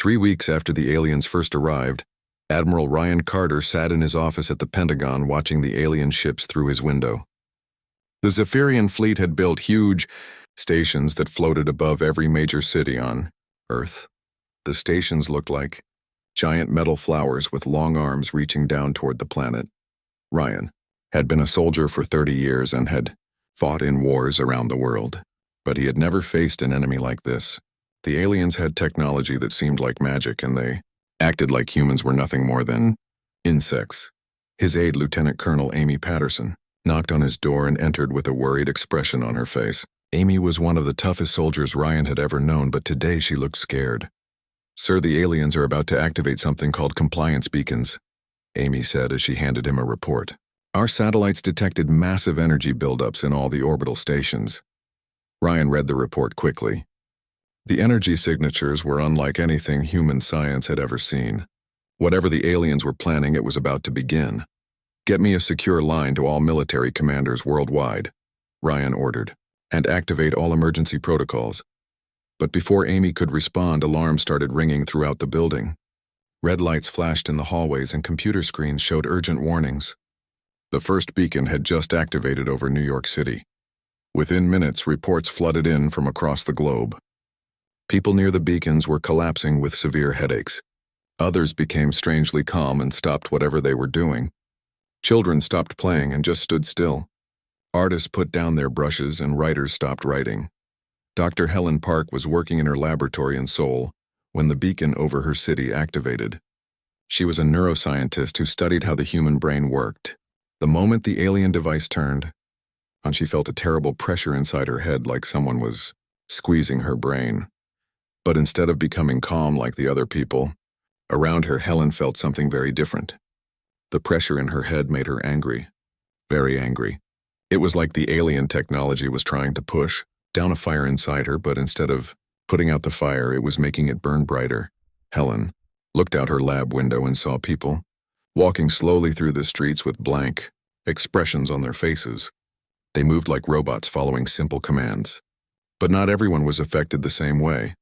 3 weeks after the aliens first arrived, Admiral Ryan Carter sat in his office at the Pentagon watching the alien ships through his window. The Zephyrian fleet had built huge stations that floated above every major city on Earth. The stations looked like giant metal flowers with long arms reaching down toward the planet. Ryan had been a soldier for 30 years and had fought in wars around the world, but he had never faced an enemy like this. The aliens had technology that seemed like magic, and they acted like humans were nothing more than insects. His aide, Lieutenant Colonel Amy Patterson, knocked on his door and entered with a worried expression on her face. Amy was one of the toughest soldiers Ryan had ever known, but today she looked scared. "Sir, the aliens are about to activate something called compliance beacons," Amy said as she handed him a report. "Our satellites detected massive energy buildups in all the orbital stations." Ryan read the report quickly. The energy signatures were unlike anything human science had ever seen. Whatever the aliens were planning, it was about to begin. "Get me a secure line to all military commanders worldwide," Ryan ordered, "and activate all emergency protocols." But before Amy could respond, alarms started ringing throughout the building. Red lights flashed in the hallways and computer screens showed urgent warnings. The first beacon had just activated over New York City. Within minutes, reports flooded in from across the globe. People near the beacons were collapsing with severe headaches. Others became strangely calm and stopped whatever they were doing. Children stopped playing and just stood still. Artists put down their brushes and writers stopped writing. Dr. Helen Park was working in her laboratory in Seoul when the beacon over her city activated. She was a neuroscientist who studied how the human brain worked. The moment the alien device turned on, she felt a terrible pressure inside her head, like someone was squeezing her brain. But instead of becoming calm like the other people around her, Helen felt something very different. The pressure in her head made her angry, very angry. It was like the alien technology was trying to push down a fire inside her, but instead of putting out the fire, it was making it burn brighter. Helen looked out her lab window and saw people walking slowly through the streets with blank expressions on their faces. They moved like robots following simple commands. But not everyone was affected the same way.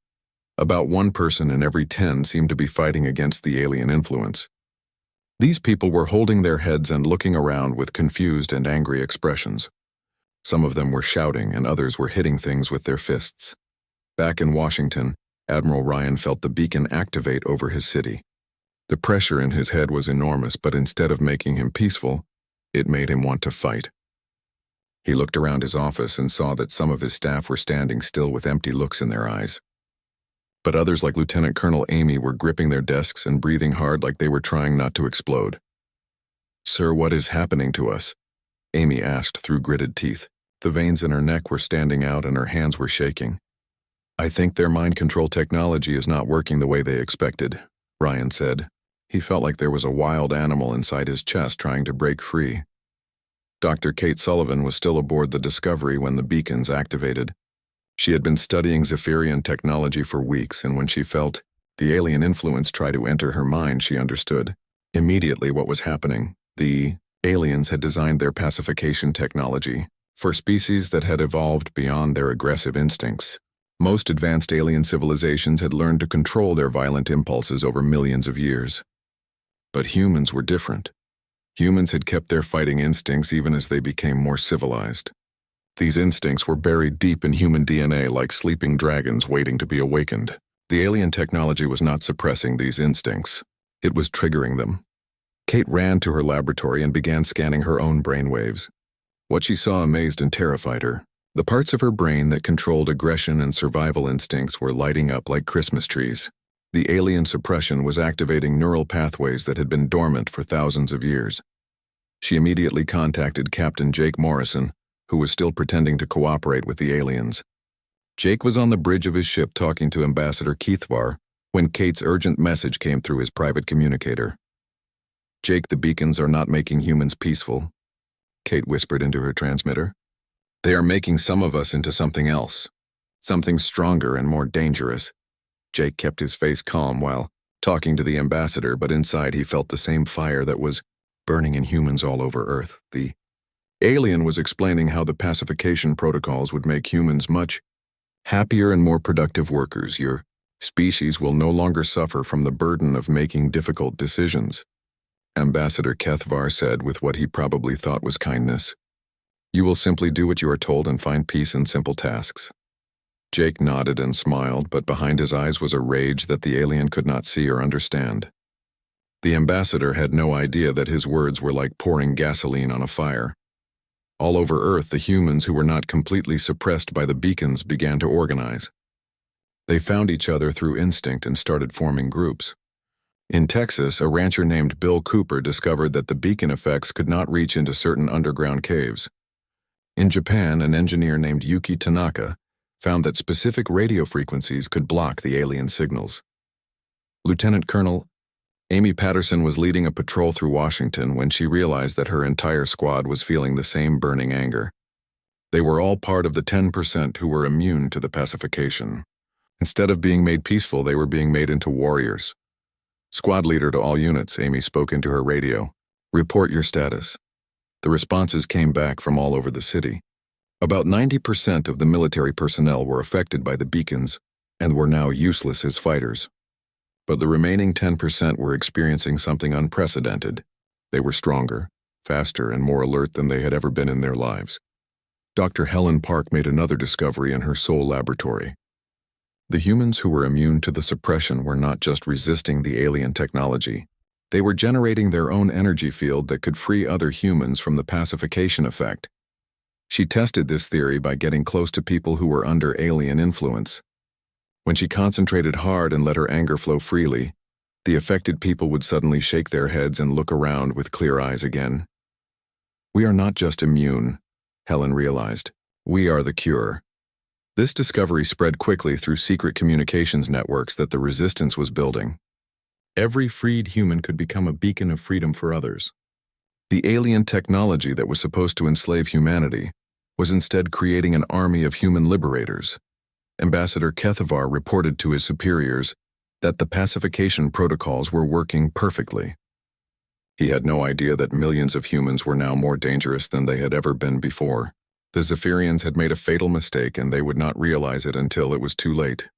About 1 person in every 10 seemed to be fighting against the alien influence. These people were holding their heads and looking around with confused and angry expressions. Some of them were shouting and others were hitting things with their fists. Back in Washington, Admiral Ryan felt the beacon activate over his city. The pressure in his head was enormous, but instead of making him peaceful, it made him want to fight. He looked around his office and saw that some of his staff were standing still with empty looks in their eyes. But others, like Lieutenant Colonel Amy, were gripping their desks and breathing hard like they were trying not to explode. "Sir, what is happening to us?" Amy asked through gritted teeth. The veins in her neck were standing out and her hands were shaking. "I think their mind control technology is not working the way they expected," Ryan said. He felt like there was a wild animal inside his chest trying to break free. Dr. Kate Sullivan was still aboard the Discovery when the beacons activated. She had been studying Zephyrian technology for weeks, and when she felt the alien influence try to enter her mind, she understood immediately what was happening. The aliens had designed their pacification technology for species that had evolved beyond their aggressive instincts. Most advanced alien civilizations had learned to control their violent impulses over millions of years. But humans were different. Humans had kept their fighting instincts even as they became more civilized. These instincts were buried deep in human DNA like sleeping dragons waiting to be awakened. The alien technology was not suppressing these instincts. It was triggering them. Kate ran to her laboratory and began scanning her own brainwaves. What she saw amazed and terrified her. The parts of her brain that controlled aggression and survival instincts were lighting up like Christmas trees. The alien suppression was activating neural pathways that had been dormant for thousands of years. She immediately contacted Captain Jake Morrison, who was still pretending to cooperate with the aliens. Jake was on the bridge of his ship talking to Ambassador Keithvar when Kate's urgent message came through his private communicator. "Jake, the beacons are not making humans peaceful," Kate whispered into her transmitter. "They are making some of us into something else, something stronger and more dangerous." Jake kept his face calm while talking to the ambassador, but inside he felt the same fire that was burning in humans all over Earth. The alien was explaining how the pacification protocols would make humans much happier and more productive workers. "Your Species will no longer suffer from the burden of making difficult decisions, Ambassador Kethvar said with what he probably thought was kindness. You will simply do what you are told and find peace in simple tasks. Jake nodded and smiled, but behind his eyes was a rage that the alien could not see or understand. The ambassador had no idea that his words were like pouring gasoline on a fire. All over Earth, the humans who were not completely suppressed by the beacons began to organize. They found each other through instinct and started forming groups. In Texas, a rancher named Bill Cooper discovered that the beacon effects could not reach into certain underground caves. In Japan, an engineer named Yuki Tanaka found that specific radio frequencies could block the alien signals. Lieutenant Colonel Amy Patterson was leading a patrol through Washington when she realized that her entire squad was feeling the same burning anger. They were all part of the 10% who were immune to the pacification. Instead of being made peaceful, they were being made into warriors. Squad leader to all units, Amy spoke into her radio. Report your status. The responses came back from all over the city. About 90% of the military personnel were affected by the beacons and were now useless as fighters. But the remaining 10% were experiencing something unprecedented. They were stronger, faster, and more alert than they had ever been in their lives. Dr. Helen Park made another discovery in her soul laboratory. The humans who were immune to the suppression were not just resisting the alien technology. They were generating their own energy field that could free other humans from the pacification effect. She tested this theory by getting close to people who were under alien influence. When she concentrated hard and let her anger flow freely, the affected people would suddenly shake their heads and look around with clear eyes again. We are not just immune, Helen realized. We are the cure. This discovery spread quickly through secret communications networks that the resistance was building. Every freed human could become a beacon of freedom for others. The alien technology that was supposed to enslave humanity was instead creating an army of human liberators. Ambassador Kethvar reported to his superiors that the pacification protocols were working perfectly. He had no idea that millions of humans were now more dangerous than they had ever been before. The Zephyrians had made a fatal mistake, and they would not realize it until it was too late.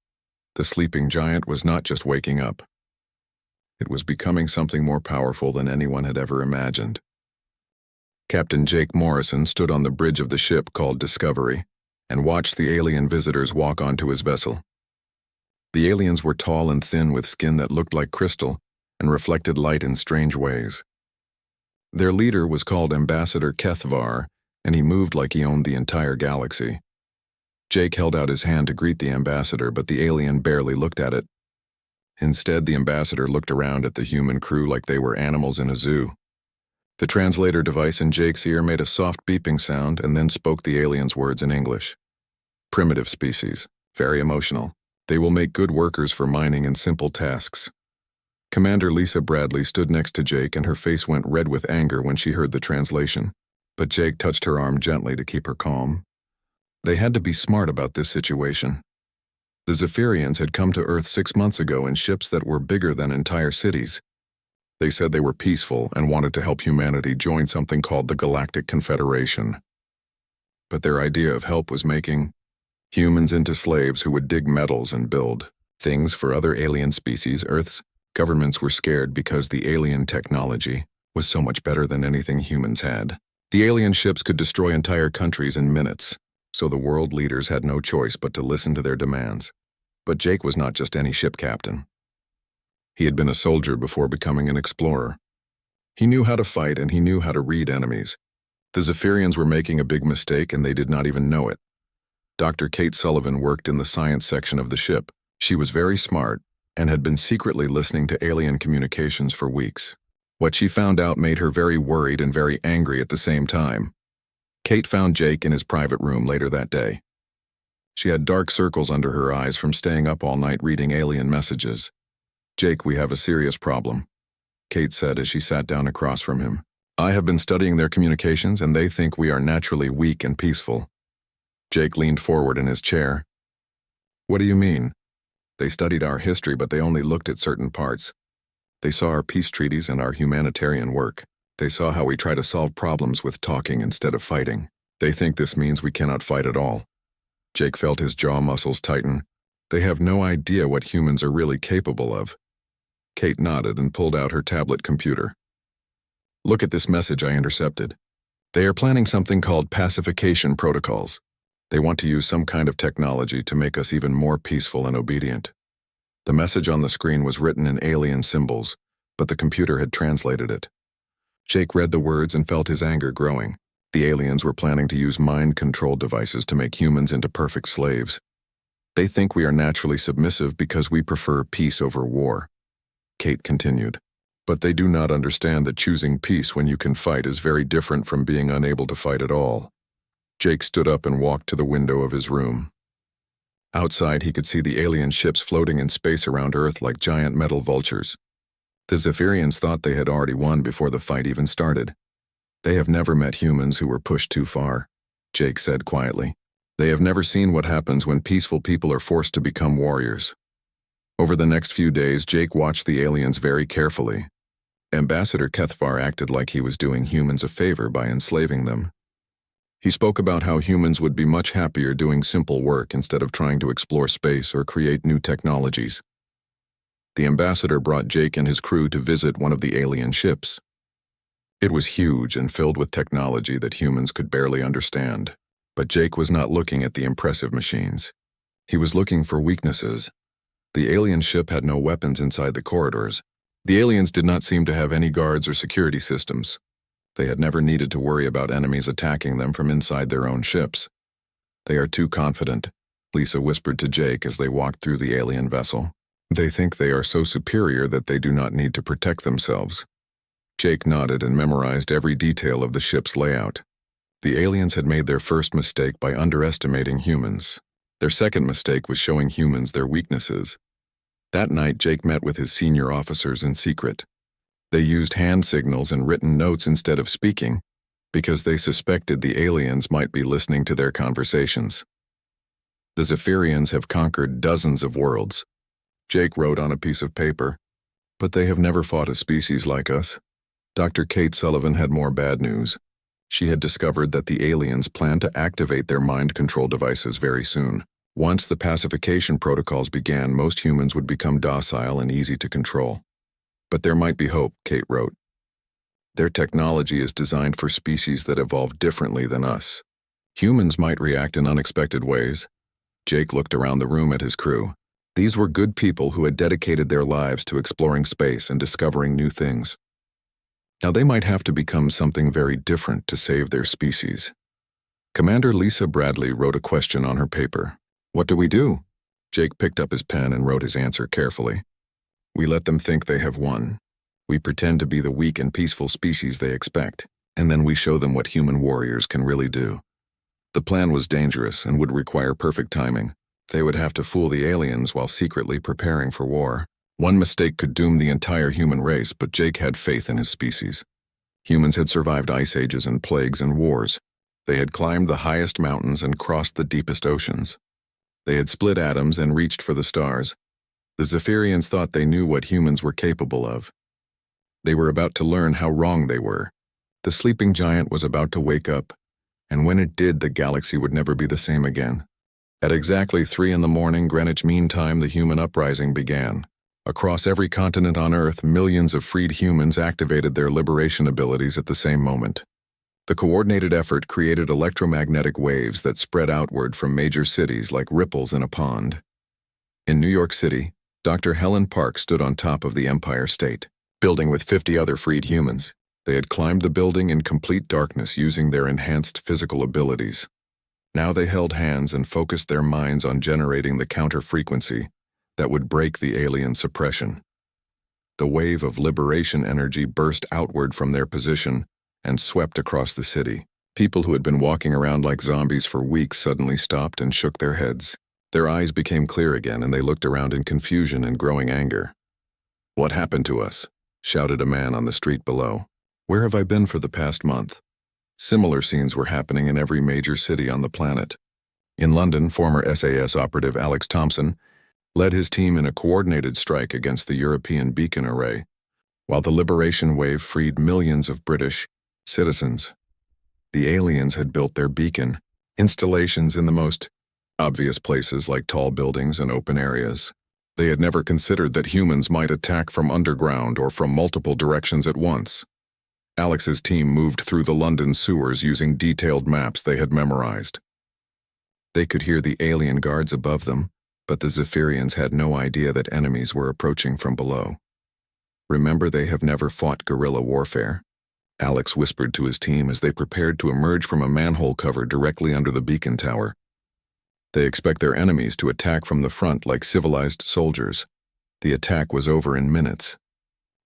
The sleeping giant was not just waking up. It was becoming something more powerful than anyone had ever imagined. Captain Jake Morrison stood on the bridge of the ship called Discovery and watched the alien visitors walk onto his vessel. The aliens were tall and thin with skin that looked like crystal and reflected light in strange ways. Their leader was called Ambassador Kethvar, and he moved like he owned the entire galaxy. Jake held out his hand to greet the ambassador, but the alien barely looked at it. Instead, the ambassador looked around at the human crew like they were animals in a zoo. The translator device in Jake's ear made a soft beeping sound and then spoke the alien's words in English. Primitive species, very emotional. They will make good workers for mining and simple tasks. Commander Lisa Bradley stood next to Jake, and her face went red with anger when she heard the translation. But Jake touched her arm gently to keep her calm. They had to be smart about this situation. The Zephyrians had come to Earth 6 months ago in ships that were bigger than entire cities. They said they were peaceful and wanted to help humanity join something called the Galactic Confederation. But their idea of help was making humans into slaves who would dig metals and build things for other alien species. Earth's governments were scared because the alien technology was so much better than anything humans had. The alien ships could destroy entire countries in minutes, so the world leaders had no choice but to listen to their demands. But Jake was not just any ship captain. He had been a soldier before becoming an explorer. He knew how to fight, and he knew how to read enemies. The Zephyrians were making a big mistake, and they did not even know it. Dr. Kate Sullivan worked in the science section of the ship. She was very smart and had been secretly listening to alien communications for weeks. What she found out made her very worried and very angry at the same time. Kate found Jake in his private room later that day. She had dark circles under her eyes from staying up all night reading alien messages. Jake, we have a serious problem, Kate said as she sat down across from him. I have been studying their communications, and they think we are naturally weak and peaceful. Jake leaned forward in his chair. What do you mean? They studied our history, but they only looked at certain parts. They saw our peace treaties and our humanitarian work. They saw how we try to solve problems with talking instead of fighting. They think this means we cannot fight at all. Jake felt his jaw muscles tighten. They have no idea what humans are really capable of. Kate nodded and pulled out her tablet computer. Look at this message I intercepted. They are planning something called pacification protocols. They want to use some kind of technology to make us even more peaceful and obedient. The message on the screen was written in alien symbols, but the computer had translated it. Jake read the words and felt his anger growing. The aliens were planning to use mind control devices to make humans into perfect slaves. They think we are naturally submissive because we prefer peace over war. Kate continued. But they do not understand that choosing peace when you can fight is very different from being unable to fight at all. Jake stood up and walked to the window of his room. Outside, he could see the alien ships floating in space around Earth like giant metal vultures. The Zephyrians thought they had already won before the fight even started. They have never met humans who were pushed too far, Jake said quietly. They have never seen what happens when peaceful people are forced to become warriors. Over the next few days, Jake watched the aliens very carefully. Ambassador Kethvar acted like he was doing humans a favor by enslaving them. He spoke about how humans would be much happier doing simple work instead of trying to explore space or create new technologies. The ambassador brought Jake and his crew to visit one of the alien ships. It was huge and filled with technology that humans could barely understand. But Jake was not looking at the impressive machines. He was looking for weaknesses. The alien ship had no weapons inside the corridors. The aliens did not seem to have any guards or security systems. They had never needed to worry about enemies attacking them from inside their own ships. They are too confident, Lisa whispered to Jake as they walked through the alien vessel. They think they are so superior that they do not need to protect themselves. Jake nodded and memorized every detail of the ship's layout. The aliens had made their first mistake by underestimating humans. Their second mistake was showing humans their weaknesses. That night, Jake met with his senior officers in secret. They used hand signals and written notes instead of speaking, because they suspected the aliens might be listening to their conversations. The Zephyrians have conquered dozens of worlds, Jake wrote on a piece of paper, but they have never fought a species like us. Dr. Kate Sullivan had more bad news. She had discovered that the aliens plan to activate their mind control devices very soon. Once the pacification protocols began, most humans would become docile and easy to control. But there might be hope, Kate wrote. Their technology is designed for species that evolve differently than us. Humans might react in unexpected ways. Jake looked around the room at his crew. These were good people who had dedicated their lives to exploring space and discovering new things. Now they might have to become something very different to save their species. Commander Lisa Bradley wrote a question on her paper. What do we do? Jake picked up his pen and wrote his answer carefully. We let them think they have won. We pretend to be the weak and peaceful species they expect, and then we show them what human warriors can really do. The plan was dangerous and would require perfect timing. They would have to fool the aliens while secretly preparing for war. One mistake could doom the entire human race, but Jake had faith in his species. Humans had survived ice ages and plagues and wars. They had climbed the highest mountains and crossed the deepest oceans. They had split atoms and reached for the stars. The Zephyrians thought they knew what humans were capable of. They were about to learn how wrong they were. The sleeping giant was about to wake up, and when it did, the galaxy would never be the same again. At exactly 3 a.m. Greenwich Mean Time, the human uprising began. Across every continent on Earth, millions of freed humans activated their liberation abilities at the same moment. The coordinated effort created electromagnetic waves that spread outward from major cities like ripples in a pond. In New York City, Dr. Helen Park stood on top of the Empire State Building with 50 other freed humans. They had climbed the building in complete darkness using their enhanced physical abilities. Now they held hands and focused their minds on generating the counter-frequency that would break the alien suppression. The wave of liberation energy burst outward from their position and swept across the city. People who had been walking around like zombies for weeks suddenly stopped and shook their heads. Their eyes became clear again and they looked around in confusion and growing anger. "What happened to us?" shouted a man on the street below. "Where have I been for the past month?" Similar scenes were happening in every major city on the planet. In London, former SAS operative Alex Thompson led his team in a coordinated strike against the European beacon array, while the liberation wave freed millions of British citizens. The aliens had built their beacon installations in the most obvious places like tall buildings and open areas. They had never considered that humans might attack from underground or from multiple directions at once. Alex's team moved through the London sewers using detailed maps they had memorized. They could hear the alien guards above them, but the Zephyrians had no idea that enemies were approaching from below. Remember, they have never fought guerrilla warfare? Alex whispered to his team as they prepared to emerge from a manhole cover directly under the beacon tower. They expect their enemies to attack from the front like civilized soldiers. The attack was over in minutes.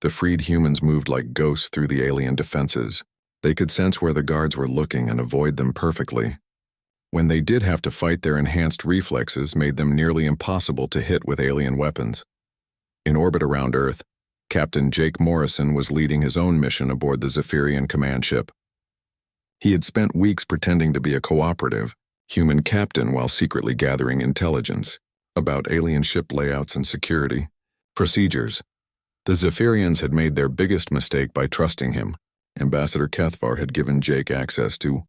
The freed humans moved like ghosts through the alien defenses. They could sense where the guards were looking and avoid them perfectly. When they did have to fight, their enhanced reflexes made them nearly impossible to hit with alien weapons. In orbit around Earth, Captain Jake Morrison was leading his own mission aboard the Zephyrian command ship. He had spent weeks pretending to be a cooperative, human captain while secretly gathering intelligence about alien ship layouts and security procedures. The Zephyrians had made their biggest mistake by trusting him. Ambassador Kethvar had given Jake access to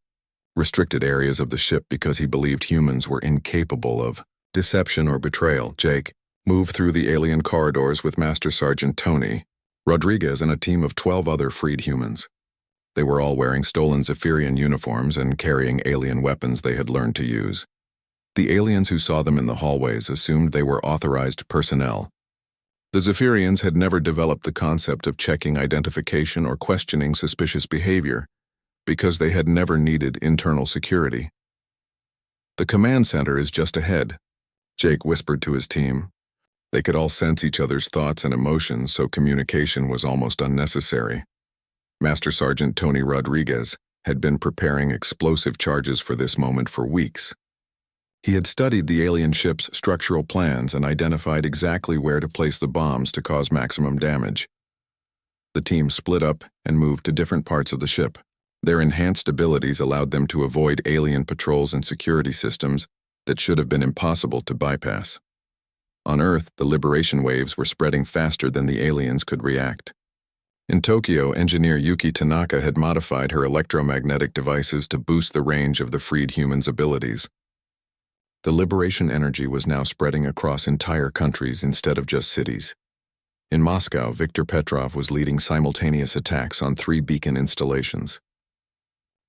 restricted areas of the ship because he believed humans were incapable of deception or betrayal. Jake moved through the alien corridors with Master Sergeant Tony Rodriguez and a team of 12 other freed humans. They were all wearing stolen Zephyrian uniforms and carrying alien weapons they had learned to use. The aliens who saw them in the hallways assumed they were authorized personnel. The Zephyrians had never developed the concept of checking identification or questioning suspicious behavior because they had never needed internal security. "The command center is just ahead," Jake whispered to his team. They could all sense each other's thoughts and emotions, so communication was almost unnecessary. Master Sergeant Tony Rodriguez had been preparing explosive charges for this moment for weeks. He had studied the alien ship's structural plans and identified exactly where to place the bombs to cause maximum damage. The team split up and moved to different parts of the ship. Their enhanced abilities allowed them to avoid alien patrols and security systems that should have been impossible to bypass. On Earth, the liberation waves were spreading faster than the aliens could react. In Tokyo, engineer Yuki Tanaka had modified her electromagnetic devices to boost the range of the freed humans' abilities. The liberation energy was now spreading across entire countries instead of just cities. In Moscow, Viktor Petrov was leading simultaneous attacks on 3 beacon installations.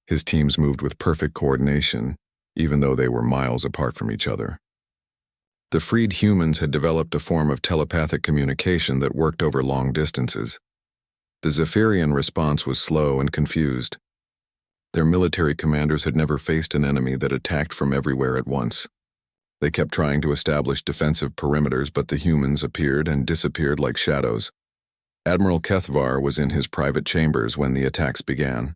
His teams moved with perfect coordination, even though they were miles apart from each other. The freed humans had developed a form of telepathic communication that worked over long distances. The Zephyrian response was slow and confused. Their military commanders had never faced an enemy that attacked from everywhere at once. They kept trying to establish defensive perimeters, but the humans appeared and disappeared like shadows. Admiral Kethvar was in his private chambers when the attacks began.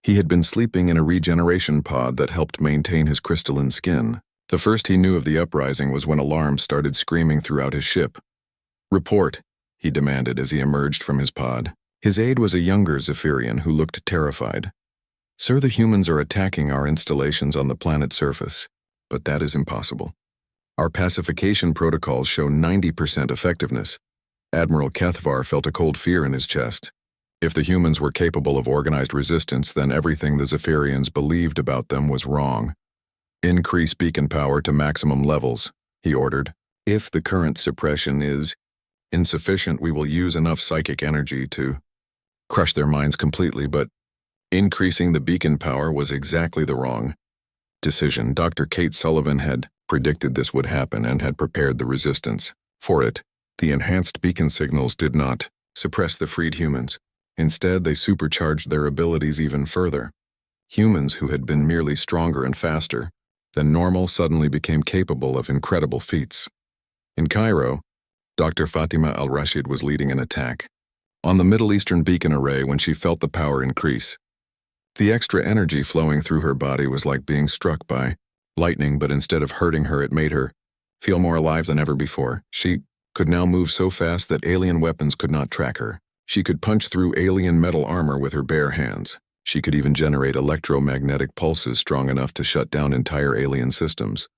He had been sleeping in a regeneration pod that helped maintain his crystalline skin. The first he knew of the uprising was when alarms started screaming throughout his ship. "Report," he demanded as he emerged from his pod. His aide was a younger Zephyrian who looked terrified. "Sir, the humans are attacking our installations on the planet's surface, but that is impossible. Our pacification protocols show 90% effectiveness." Admiral Kethvar felt a cold fear in his chest. If the humans were capable of organized resistance, then everything the Zephyrians believed about them was wrong. "Increase beacon power to maximum levels," he ordered. "If the current suppression is insufficient, we will use enough psychic energy to crush their minds completely," but increasing the beacon power was exactly the wrong decision. Dr. Kate Sullivan had predicted this would happen and had prepared the resistance for it. The enhanced beacon signals did not suppress the freed humans. Instead, they supercharged their abilities even further. Humans who had been merely stronger and faster than normal suddenly became capable of incredible feats. In Cairo, Dr. Fatima al-Rashid was leading an attack on the Middle Eastern beacon array when she felt the power increase. The extra energy flowing through her body was like being struck by lightning, but instead of hurting her, it made her feel more alive than ever before. She could now move so fast that alien weapons could not track her. She could punch through alien metal armor with her bare hands. She could even generate electromagnetic pulses strong enough to shut down entire alien systems.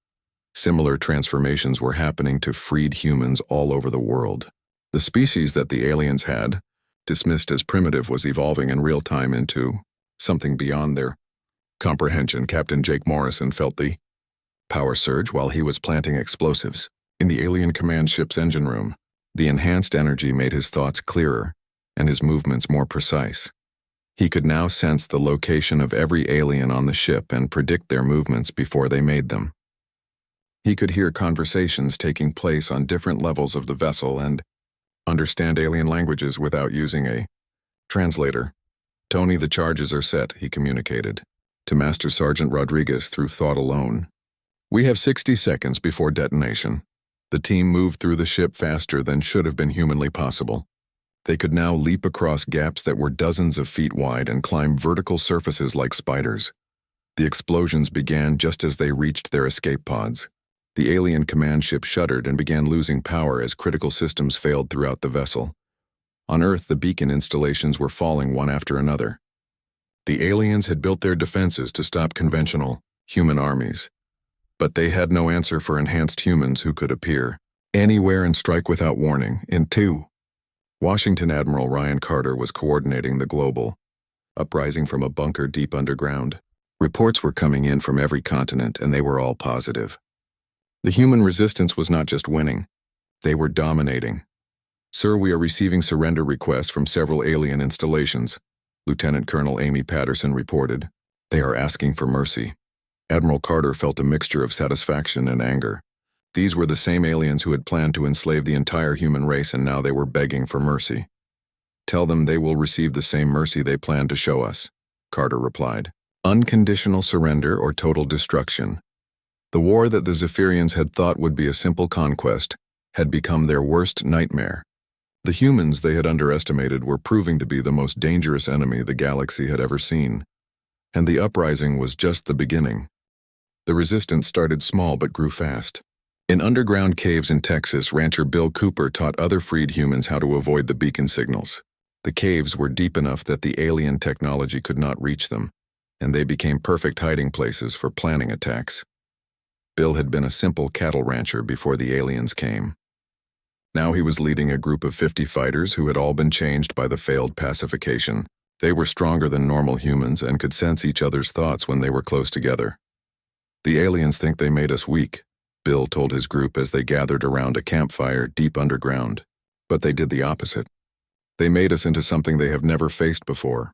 Similar transformations were happening to freed humans all over the world. The species that the aliens had dismissed as primitive was evolving in real time into something beyond their comprehension. Captain Jake Morrison felt the power surge while he was planting explosives. In the alien command ship's engine room, the enhanced energy made his thoughts clearer and his movements more precise. He could now sense the location of every alien on the ship and predict their movements before they made them. He could hear conversations taking place on different levels of the vessel and understand alien languages without using a translator. "Tony, the charges are set," he communicated to Master Sergeant Rodriguez through thought alone. "We have 60 seconds before detonation." The team moved through the ship faster than should have been humanly possible. They could now leap across gaps that were dozens of feet wide and climb vertical surfaces like spiders. The explosions began just as they reached their escape pods. The alien command ship shuddered and began losing power as critical systems failed throughout the vessel. On Earth, the beacon installations were falling one after another. The aliens had built their defenses to stop conventional human armies. But they had no answer for enhanced humans who could appear anywhere and strike without warning. In Washington, Admiral Ryan Carter was coordinating the global uprising from a bunker deep underground. Reports were coming in from every continent, and they were all positive. The human resistance was not just winning, they were dominating. "Sir, we are receiving surrender requests from several alien installations," Lieutenant Colonel Amy Patterson reported. "They are asking for mercy." Admiral Carter felt a mixture of satisfaction and anger. These were the same aliens who had planned to enslave the entire human race, and now they were begging for mercy. "Tell them they will receive the same mercy they planned to show us," Carter replied. Unconditional surrender or total destruction. The war that the Zephyrians had thought would be a simple conquest had become their worst nightmare. The humans they had underestimated were proving to be the most dangerous enemy the galaxy had ever seen. And the uprising was just the beginning. The resistance started small but grew fast. In underground caves in Texas, rancher Bill Cooper taught other freed humans how to avoid the beacon signals. The caves were deep enough that the alien technology could not reach them, and they became perfect hiding places for planning attacks. Bill had been a simple cattle rancher before the aliens came. Now he was leading a group of 50 fighters who had all been changed by the failed pacification. They were stronger than normal humans and could sense each other's thoughts when they were close together. "The aliens think they made us weak," Bill told his group as they gathered around a campfire deep underground. "But they did the opposite. They made us into something they have never faced before."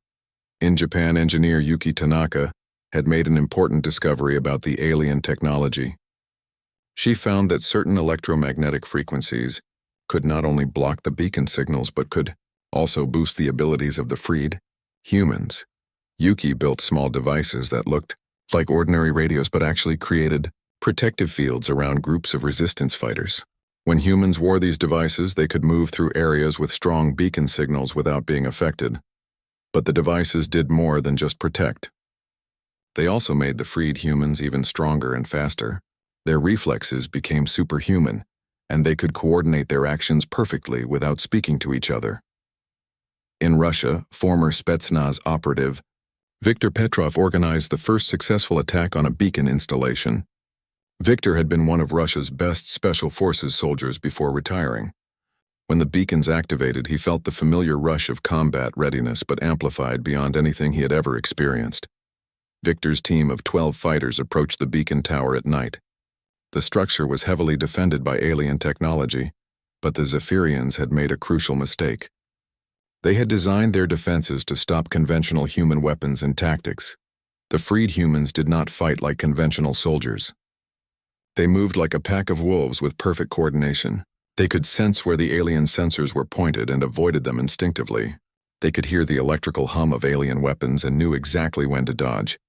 In Japan, engineer Yuki Tanaka had made an important discovery about the alien technology. She found that certain electromagnetic frequencies could not only block the beacon signals but could also boost the abilities of the freed humans. Yuki built small devices that looked like ordinary radios but actually created protective fields around groups of resistance fighters. When humans wore these devices, they could move through areas with strong beacon signals without being affected. But the devices did more than just protect. They also made the freed humans even stronger and faster. Their reflexes became superhuman, and they could coordinate their actions perfectly without speaking to each other. In Russia, former Spetsnaz operative Viktor Petrov organized the first successful attack on a beacon installation. Viktor had been one of Russia's best special forces soldiers before retiring. When the beacons activated, he felt the familiar rush of combat readiness but amplified beyond anything he had ever experienced. Viktor's team of 12 fighters approached the beacon tower at night. The structure was heavily defended by alien technology, but the Zephyrians had made a crucial mistake. They had designed their defenses to stop conventional human weapons and tactics. The freed humans did not fight like conventional soldiers. They moved like a pack of wolves with perfect coordination. They could sense where the alien sensors were pointed and avoided them instinctively. They could hear the electrical hum of alien weapons and knew exactly when to dodge.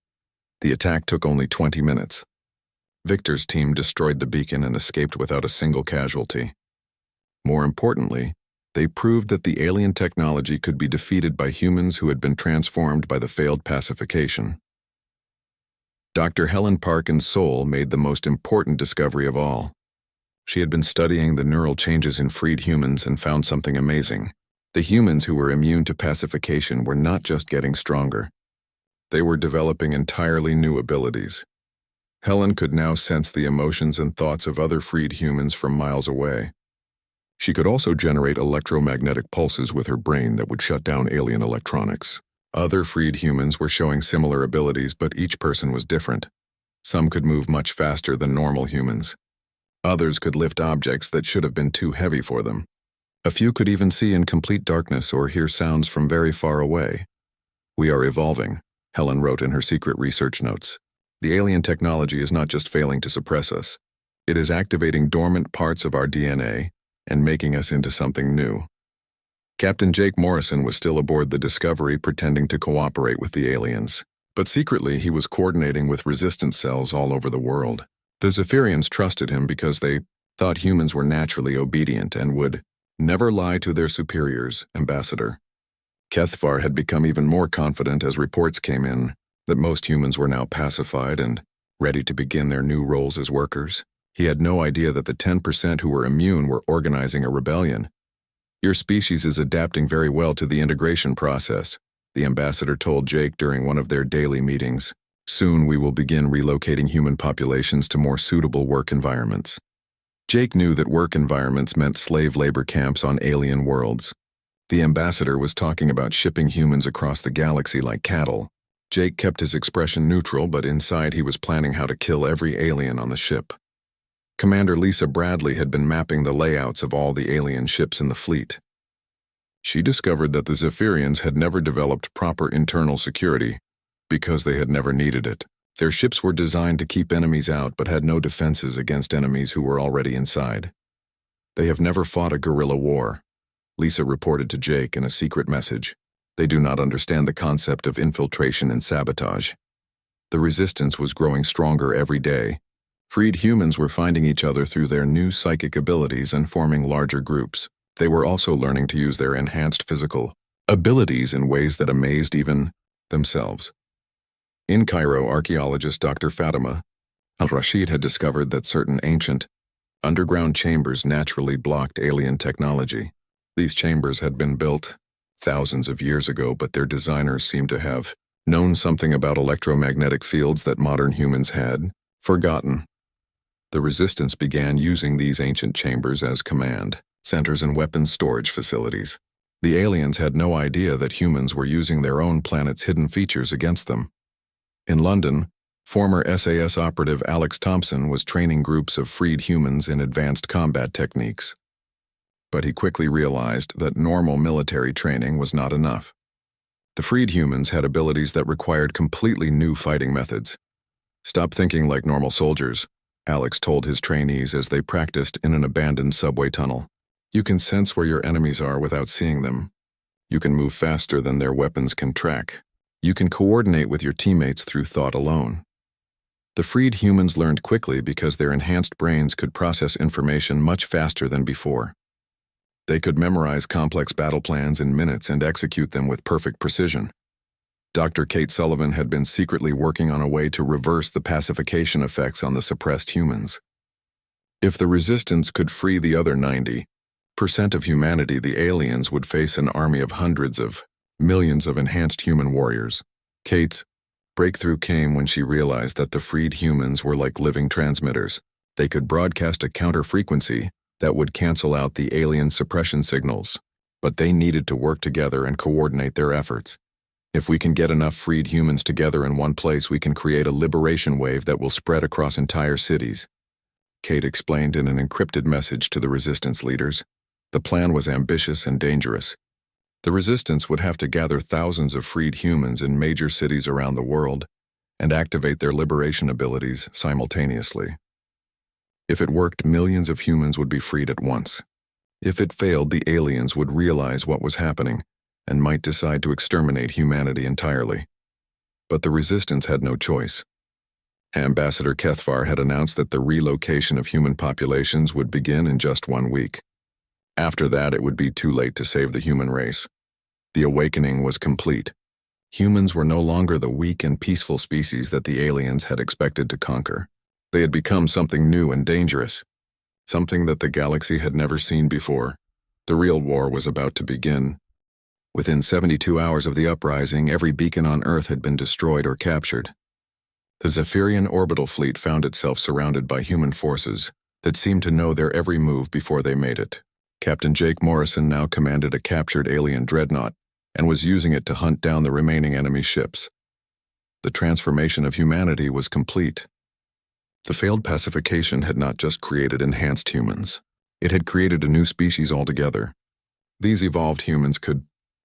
The attack took only 20 minutes. Viktor's team destroyed the beacon and escaped without a single casualty. More importantly, they proved that the alien technology could be defeated by humans who had been transformed by the failed pacification. Dr. Helen Park in Seoul made the most important discovery of all. She had been studying the neural changes in freed humans and found something amazing. The humans who were immune to pacification were not just getting stronger. They were developing entirely new abilities. Helen could now sense the emotions and thoughts of other freed humans from miles away. She could also generate electromagnetic pulses with her brain that would shut down alien electronics. Other freed humans were showing similar abilities, but each person was different. Some could move much faster than normal humans. Others could lift objects that should have been too heavy for them. A few could even see in complete darkness or hear sounds from very far away. "We are evolving," Helen wrote in her secret research notes. "The alien technology is not just failing to suppress us. It is activating dormant parts of our DNA and making us into something new." Captain Jake Morrison was still aboard the Discovery, pretending to cooperate with the aliens. But secretly, he was coordinating with resistance cells all over the world. The Zephyrians trusted him because they thought humans were naturally obedient and would never lie to their superiors, Ambassador. Kethvar had become even more confident as reports came in that most humans were now pacified and ready to begin their new roles as workers. He had no idea that the 10% who were immune were organizing a rebellion. "Your species is adapting very well to the integration process," the ambassador told Jake during one of their daily meetings. "Soon we will begin relocating human populations to more suitable work environments." Jake knew that work environments meant slave labor camps on alien worlds. The ambassador was talking about shipping humans across the galaxy like cattle. Jake kept his expression neutral, but inside he was planning how to kill every alien on the ship. Commander Lisa Bradley had been mapping the layouts of all the alien ships in the fleet. She discovered that the Zephyrians had never developed proper internal security because they had never needed it. Their ships were designed to keep enemies out but had no defenses against enemies who were already inside. "They have never fought a guerrilla war," Lisa reported to Jake in a secret message. "They do not understand the concept of infiltration and sabotage." The resistance was growing stronger every day. Freed humans were finding each other through their new psychic abilities and forming larger groups. They were also learning to use their enhanced physical abilities in ways that amazed even themselves. In Cairo, archaeologist Dr. Fatima al-Rashid had discovered that certain ancient, underground chambers naturally blocked alien technology. These chambers had been built thousands of years ago, but their designers seemed to have known something about electromagnetic fields that modern humans had forgotten. The Resistance began using these ancient chambers as command centers and weapons storage facilities. The aliens had no idea that humans were using their own planet's hidden features against them. In London, former SAS operative Alex Thompson was training groups of freed humans in advanced combat techniques. But he quickly realized that normal military training was not enough. The freed humans had abilities that required completely new fighting methods. "Stop thinking like normal soldiers," Alex told his trainees as they practiced in an abandoned subway tunnel. "You can sense where your enemies are without seeing them. You can move faster than their weapons can track. You can coordinate with your teammates through thought alone." The freed humans learned quickly because their enhanced brains could process information much faster than before. They could memorize complex battle plans in minutes and execute them with perfect precision. Dr. Kate Sullivan had been secretly working on a way to reverse the pacification effects on the suppressed humans. If the Resistance could free the other 90% of humanity, the aliens would face an army of hundreds of millions of enhanced human warriors. Kate's breakthrough came when she realized that the freed humans were like living transmitters. They could broadcast a counter-frequency that would cancel out the alien suppression signals, but they needed to work together and coordinate their efforts. "If we can get enough freed humans together in one place, we can create a liberation wave that will spread across entire cities," Kate explained in an encrypted message to the Resistance leaders. The plan was ambitious and dangerous. The Resistance would have to gather thousands of freed humans in major cities around the world and activate their liberation abilities simultaneously. If it worked, millions of humans would be freed at once. If it failed, the aliens would realize what was happening and might decide to exterminate humanity entirely. But the Resistance had no choice. Ambassador Kethvar had announced that the relocation of human populations would begin in just 1 week. After that, it would be too late to save the human race. The awakening was complete. Humans were no longer the weak and peaceful species that the aliens had expected to conquer. They had become something new and dangerous, something that the galaxy had never seen before. The real war was about to begin. Within 72 hours of the uprising, every beacon on Earth had been destroyed or captured. The Zephyrian orbital fleet found itself surrounded by human forces that seemed to know their every move before they made it. Captain Jake Morrison now commanded a captured alien dreadnought and was using it to hunt down the remaining enemy ships. The transformation of humanity was complete. The failed pacification had not just created enhanced humans. It had created a new species altogether. These evolved humans could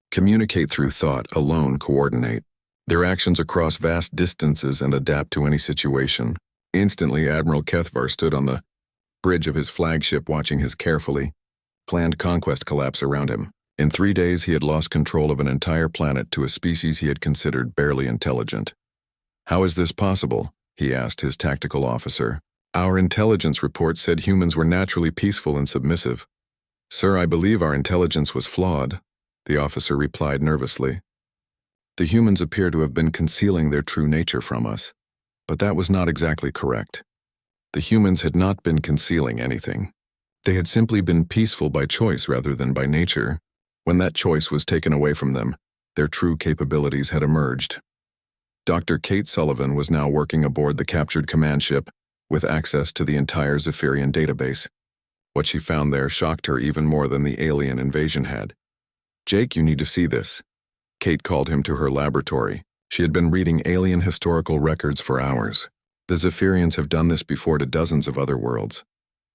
communicate through thought, alone coordinate their actions across vast distances and adapt to any situation. Instantly, Admiral Kethvar stood on the bridge of his flagship watching his carefully planned conquest collapse around him. In 3 days, he had lost control of an entire planet to a species he had considered barely intelligent. "How is this possible?" he asked his tactical officer. "Our intelligence report said humans were naturally peaceful and submissive." "Sir, I believe our intelligence was flawed," the officer replied nervously. "The humans appear to have been concealing their true nature from us, but that was not exactly correct. The humans had not been concealing anything. They had simply been peaceful by choice rather than by nature. When that choice was taken away from them, their true capabilities had emerged." Dr. Kate Sullivan was now working aboard the captured command ship, with access to the entire Zephyrian database. What she found there shocked her even more than the alien invasion had. "Jake, you need to see this." Kate called him to her laboratory. She had been reading alien historical records for hours. The Zephyrians have done this before to dozens of other worlds.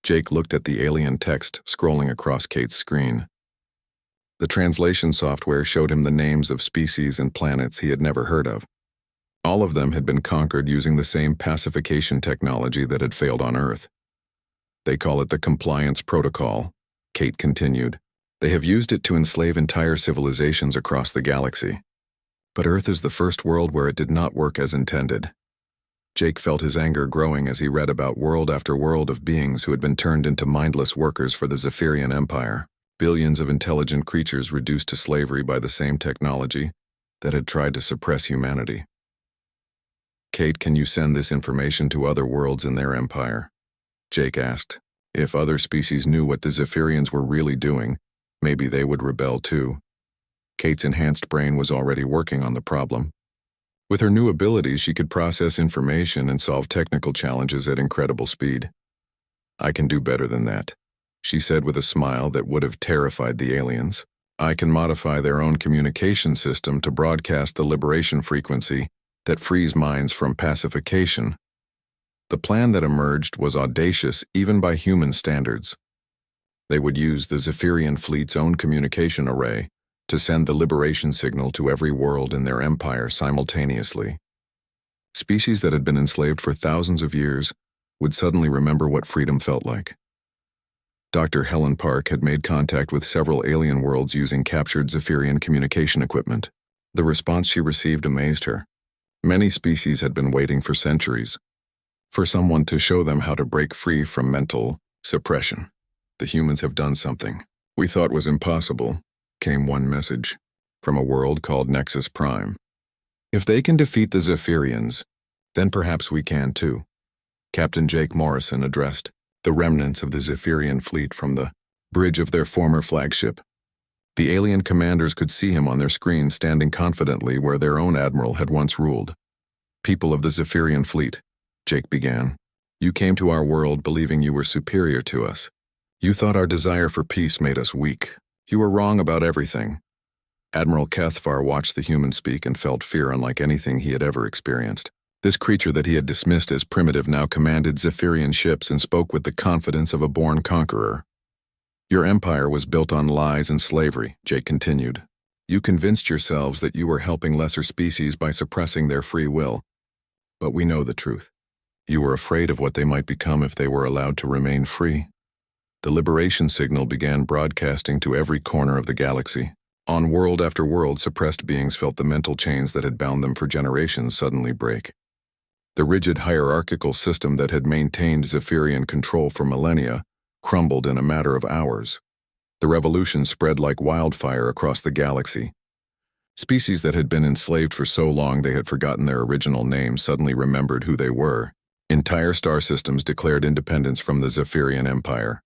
Jake looked at the alien text scrolling across Kate's screen. The translation software showed him the names of species and planets he had never heard of. All of them had been conquered using the same pacification technology that had failed on Earth. "They call it the Compliance Protocol," Kate continued. "They have used it to enslave entire civilizations across the galaxy. But Earth is the first world where it did not work as intended." Jake felt his anger growing as he read about world after world of beings who had been turned into mindless workers for the Zephyrian Empire. Billions of intelligent creatures reduced to slavery by the same technology that had tried to suppress humanity. "Kate, can you send this information to other worlds in their empire?" Jake asked. If other species knew what the Zephyrians were really doing, maybe they would rebel too. Kate's enhanced brain was already working on the problem. With her new abilities, she could process information and solve technical challenges at incredible speed. "I can do better than that," she said with a smile that would have terrified the aliens. "I can modify their own communication system to broadcast the liberation frequency that frees minds from pacification." The plan that emerged was audacious even by human standards. They would use the Zephyrian fleet's own communication array to send the liberation signal to every world in their empire simultaneously. Species that had been enslaved for thousands of years would suddenly remember what freedom felt like. Dr. Helen Park had made contact with several alien worlds using captured Zephyrian communication equipment. The response she received amazed her. Many species had been waiting for centuries for someone to show them how to break free from mental suppression. "The humans have done something we thought was impossible," came one message from a world called Nexus Prime. "If they can defeat the Zephyrians, then perhaps we can too." Captain Jake Morrison addressed the remnants of the Zephyrian fleet from the bridge of their former flagship. The alien commanders could see him on their screens standing confidently where their own admiral had once ruled. "People of the Zephyrian fleet," Jake began, "you came to our world believing you were superior to us. You thought our desire for peace made us weak. You were wrong about everything." Admiral Kethvar watched the human speak and felt fear unlike anything he had ever experienced. This creature that he had dismissed as primitive now commanded Zephyrian ships and spoke with the confidence of a born conqueror. "Your empire was built on lies and slavery," Jake continued. "You convinced yourselves that you were helping lesser species by suppressing their free will. But we know the truth. You were afraid of what they might become if they were allowed to remain free." The liberation signal began broadcasting to every corner of the galaxy. On world after world, suppressed beings felt the mental chains that had bound them for generations suddenly break. The rigid hierarchical system that had maintained Zephyrian control for millennia crumbled in a matter of hours. The revolution spread like wildfire across the galaxy. Species that had been enslaved for so long they had forgotten their original names suddenly remembered who they were. Entire star systems declared independence from the Zephyrian Empire.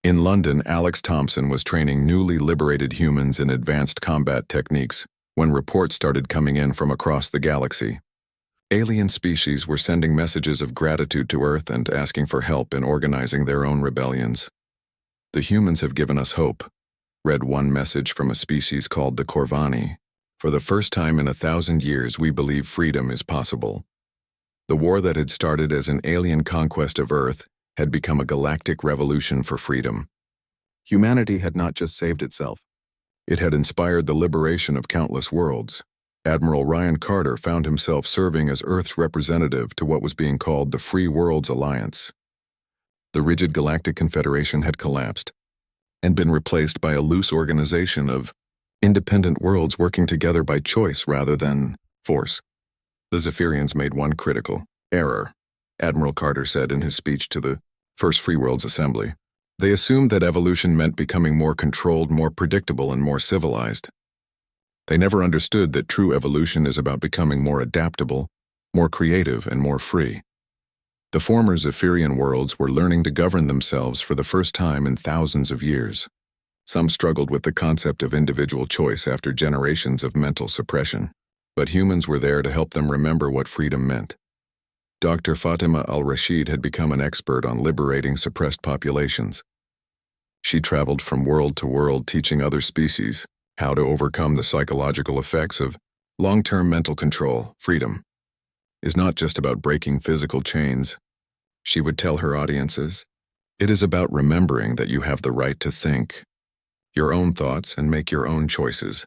In London, Alex Thompson was training newly liberated humans in advanced combat techniques when reports started coming in from across the galaxy. Alien species were sending messages of gratitude to Earth and asking for help in organizing their own rebellions. "The humans have given us hope," read one message from a species called the Corvani. "For the first time in 1,000 years, we believe freedom is possible." The war that had started as an alien conquest of Earth had become a galactic revolution for freedom. Humanity had not just saved itself. It had inspired the liberation of countless worlds. Admiral Ryan Carter found himself serving as Earth's representative to what was being called the Free Worlds Alliance. The rigid Galactic Confederation had collapsed and been replaced by a loose organization of independent worlds working together by choice rather than force. The Zephyrians made one critical error, Admiral Carter said in his speech to the First Free Worlds Assembly. They assumed that evolution meant becoming more controlled, more predictable, and more civilized. They never understood that true evolution is about becoming more adaptable, more creative, and more free. The former Zephyrian worlds were learning to govern themselves for the first time in thousands of years. Some struggled with the concept of individual choice after generations of mental suppression, but humans were there to help them remember what freedom meant. Dr. Fatima al-Rashid had become an expert on liberating suppressed populations. She traveled from world to world teaching other species how to overcome the psychological effects of long-term mental control. Freedom is not just about breaking physical chains, she would tell her audiences. It is about remembering that you have the right to think your own thoughts and make your own choices.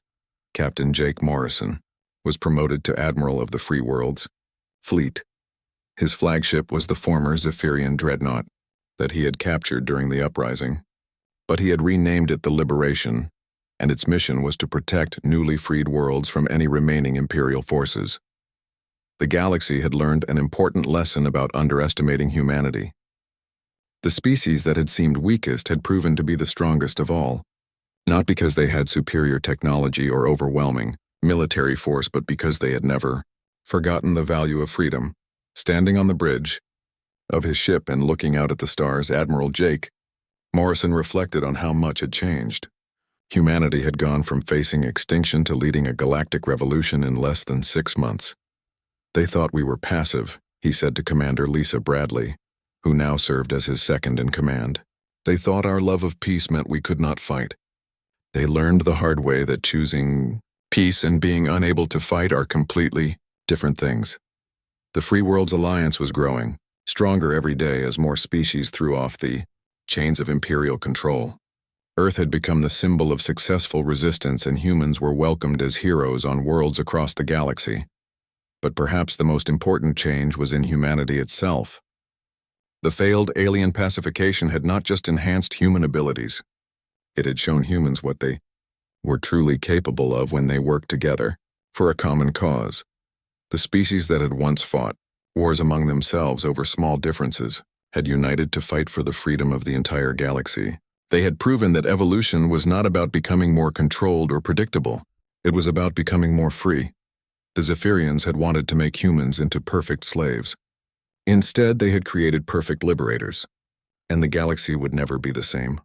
Captain Jake Morrison was promoted to Admiral of the Free Worlds Fleet. His flagship was the former Zephyrian dreadnought that he had captured during the uprising, but he had renamed it the Liberation, and its mission was to protect newly freed worlds from any remaining Imperial forces. The galaxy had learned an important lesson about underestimating humanity. The species that had seemed weakest had proven to be the strongest of all, not because they had superior technology or overwhelming military force, but because they had never forgotten the value of freedom. Standing on the bridge of his ship and looking out at the stars, Admiral Jake Morrison reflected on how much had changed. Humanity had gone from facing extinction to leading a galactic revolution in less than 6 months. They thought we were passive, he said to Commander Lisa Bradley, who now served as his second in command. They thought our love of peace meant we could not fight. They learned the hard way that choosing peace and being unable to fight are completely different things. The Free Worlds Alliance was growing, stronger every day as more species threw off the chains of imperial control. Earth had become the symbol of successful resistance, and humans were welcomed as heroes on worlds across the galaxy. But perhaps the most important change was in humanity itself. The failed alien pacification had not just enhanced human abilities. It had shown humans what they were truly capable of when they worked together for a common cause. The species that had once fought wars among themselves over small differences had united to fight for the freedom of the entire galaxy. They had proven that evolution was not about becoming more controlled or predictable. It was about becoming more free. The Zephyrians had wanted to make humans into perfect slaves. Instead, they had created perfect liberators, and the galaxy would never be the same.